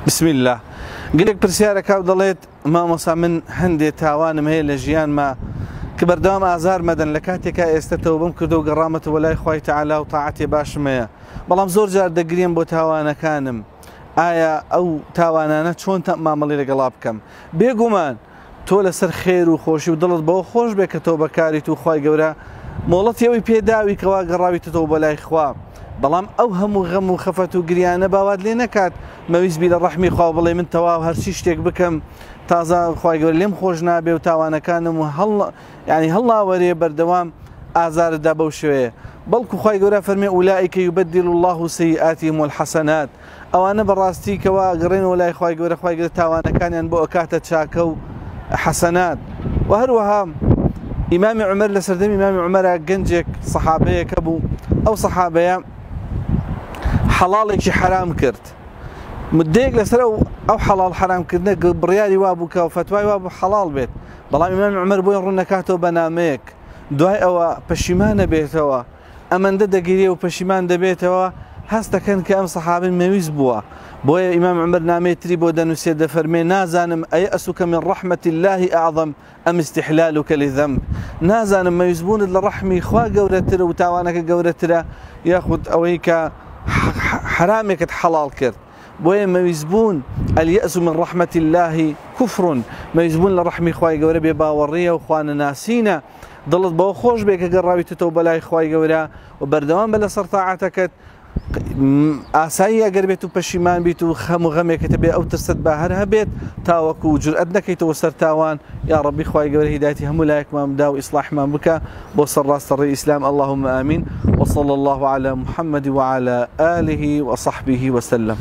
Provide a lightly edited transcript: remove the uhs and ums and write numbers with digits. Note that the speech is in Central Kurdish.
بسم الله قلك برسيارك هاو ضليت ما مصا من هندي تاوان مهي لجيان ما كبر دوام آزار مدن لكاتك استتوبم كردو قرامة ولا إخوي تعالى وطاعتي باش ميا بلام زور جار دقرين بو تاوانا كانم آية أو تاوانا شون تأماملي لقلابكم بيقومان تولى سر خير وخوشي ودلت بو خوش بك توبة كاري تو خوي قورا مولت يوي بيداوي كوا قراوي تتوبة لا إخوة بلام أوهم وغم وخفت وقريانة باواد لي نكات مويز بي للرحمي خوا بلي من تواو هرشيشتك بكم تازا خوي قورا لم خوش نابي وتاوانا كانم وهلا يعني هلا وري بردوام آزار دابو شوية بلكو خوي قورا فرمي أولئك يبدل الله سيئاتهم والحسنات أو أنا براستي كوا قرين ولا خوي قورا تاوانا كان ينبو أكاتة شاكو حسنات وهروها إمام عمر لسردم إمام عمر جنجك صحابية كبو أو صحابية حلالك حرام كرت مديك لسرو أو حلال حرام كرنا بريالي وابوك وفتواي وابو حلال بيت بلام إمام عمر بوين رنكاتو بناميك دواي أو بشيمان بيتوا أمن دقيري وبشيمان دبيتوا هستا كان كأم صحابي مويز بوا بويا إمام عمر نامي تريبو دانوسيا دفرمي نازانم أيأسك من رحمة الله أعظم أم استحلالك لذنب نازانم ما يزبون للرحمي خوا قورتر وتاوانك قورتر ياخد أويك حرامك حلال كرت بويا ما يزبون اليأس من رحمة الله كفر ما يزبون للرحمي خواي قورا بباورية وخوانا ناسينا ضلت بو خوش بيك قراوي تتوبة لا خواي قورا وبردوان بلا سرطاعتك ئاسایی ئەگەر بێت و پەشیمان بیت و خەم و غەمێکە بێ ئەو ترست بە هەر هەبێت تاوەکو جورئەت نەکەیتەوە سەر تاوان یا ڕەبی خوای گەورە هیدایەتی هەموو لایەکمان بدا و ئیسلاحمان بکە بۆ سەر ڕاستەڕێی ئیسلام اللهم آمين وصلى الله على محمد وعلى آله وصحبه وسلم